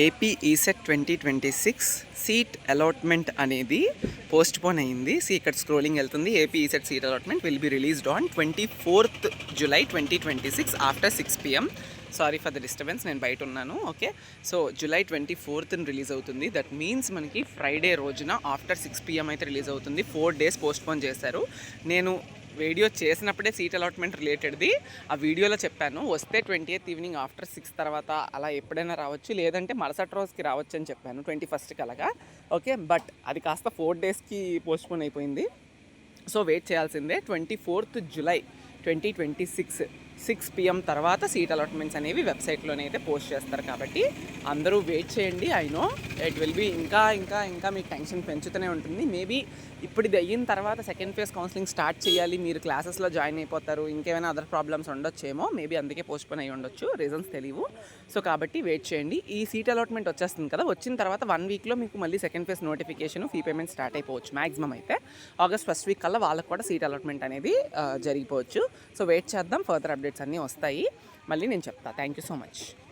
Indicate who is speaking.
Speaker 1: AP ECET 2026 seat allotment అనేది post phone అయింది. ఇక్కడ స్క్రోలింగ్ వెళ్తుంది. AP ECET seat allotment will be released on 24th July 2026 after 6 PM. Sorry for the disturbance, నేను బయట ఉన్నాను. Okay, so July 24th release అవుతుంది. That means మనకి Friday రోజున ఆఫ్టర్ 6 PM అయితే రిలీజ్ అవుతుంది. 4 days పోస్ట్ పోన్ చేశారు. నేను వీడియో చేసినప్పుడే సీట్ అలాట్మెంట్ రిలేటెడ్ది ఆ వీడియోలో చెప్పాను. వస్తే 20th ఈవినింగ్ ఆఫ్టర్ 6 తర్వాత అలా ఎప్పుడైనా రావచ్చు, లేదంటే మరుసటి రోజుకి రావచ్చు అని చెప్పాను, 21st అలాగా. ఓకే, బట్ అది కాస్త 4 daysకి పోస్ట్పోన్ అయిపోయింది. సో వెయిట్ చేయాల్సిందే. 24th July 2026 6 PM తర్వాత సీట్ అలాట్మెంట్స్ అనేవి వెబ్సైట్లోనే అయితే పోస్ట్ చేస్తారు. కాబట్టి అందరూ వెయిట్ చేయండి. I know it will be ఇంకా ఇంకా ఇంకా మీకు టెన్షన్ పెంచుతూనే ఉంటుంది. మేబీ ఇప్పుడు ఇది అయిన తర్వాత సెకండ్ ఫేజ్ కౌన్సిలింగ్ స్టార్ట్ చేయాలి, మీరు క్లాసెస్లో జాయిన్ అయిపోతారు, ఇంకేమైనా అదర్ ప్రాబ్లమ్స్ ఉండొచ్చేమో, మేబీ అందుకే పోస్ట్పోన్ అయ్యి ఉండొచ్చు, రీజన్స్ తెలియవు. సో కాబట్టి వెయిట్ చేయండి. ఈ సీట్ అలాట్మెంట్ వచ్చేస్తుంది కదా, వచ్చిన తర్వాత 1 weekలో మీకు మళ్ళీ second phase notification, fee payment start అయిపోవచ్చు. మ్యాక్సిమం అయితే August 1st week కల్లా వాళ్ళకు కూడా సీట్ అలాట్మెంట్ అనేది జరిగిపోవచ్చు. సో వెయిట్ చేద్దాం, ఫర్దర్ అప్డేట్స్ అన్నీ వస్తాయి, మళ్ళీ నేను చెప్తాను. Thank you so much.